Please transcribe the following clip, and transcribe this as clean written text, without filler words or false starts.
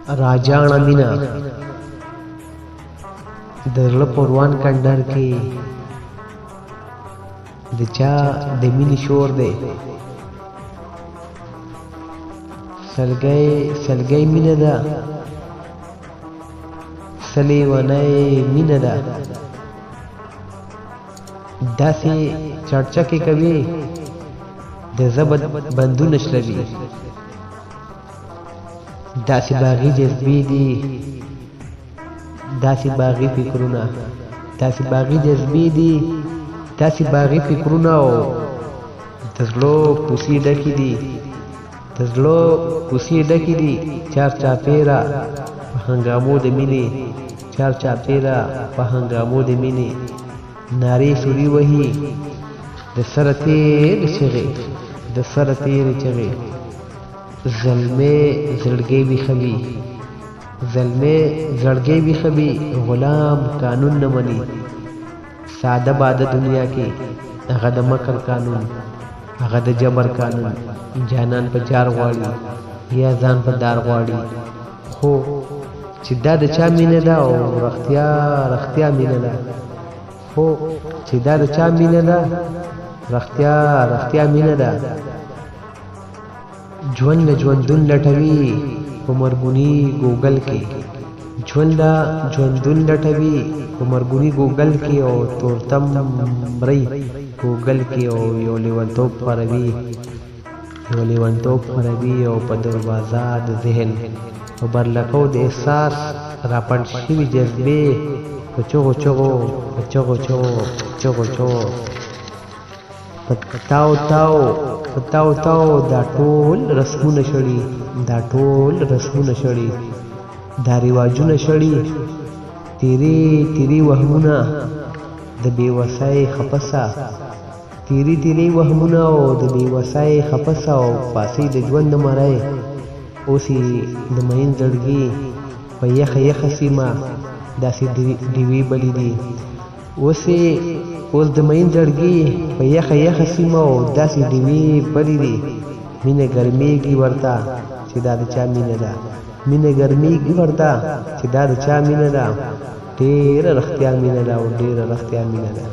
راجانا مینا د زړه پروان کندهار کې د چا د مینې شور دی سلګۍ مینه ده سلیونۍ مینه ده داسې چړچکې کوي د زبد بندونه شلوي داسې باغي جذبې دي داسې باغي فکرونه داسې باغي جذبې دي داسې باغي فکرونه او د زړه کوڅې ډکې دي د زړه کوڅې ډکې دي چار چاپېره په هنګامو د مینې چار چاپېره په هنګامو د مینې نارې سوري وهي د سره تېرې چغې د سره تېرې چغې زلمې زړګی ویښوي زلمې زړګی ویښوي غلام قانون نه مني ساده باده دنیا کې هغه د مکر قانون هغه د جبر قانون جانان په جار غواړي یا ځان په دار غواړي خو چې دا د چا مینه ده او رښتیا مینه ده خو چې دا د چا مینه ده رښتیا مینه ده ژوند له ژوندون لټوي په مرګوني ګوګل کې ژوند له ژوندون لټوي په مرګوني ګوګل کې او تورتم مرۍ ګوګل کې او یو لیونتوب خپروي او په دروازه د ذهن په برلکو د احساس راپنډ شوي جذبې په چغو پتاو تاو دا ټول رسمونه شړي دا رواجونه شړي تیری وهمونه د بېوسۍ خپسه تیری وهمونه او د بېوسۍ خپسه او پاسې د ژوند مرۍ اوس د مین زړګي په یخه سیمه داسې ډیوې بلې دي اوس د مین زړګي په یخه سیمه او داسې ډیوې بلې دي مینه ګرمېږي ورته چې دا د چا مینه ده مینه ګرمېږي ورته چې دا د چا مینه ده ډېره رښتیا مینه ده او ډېره رښتیا مینه ده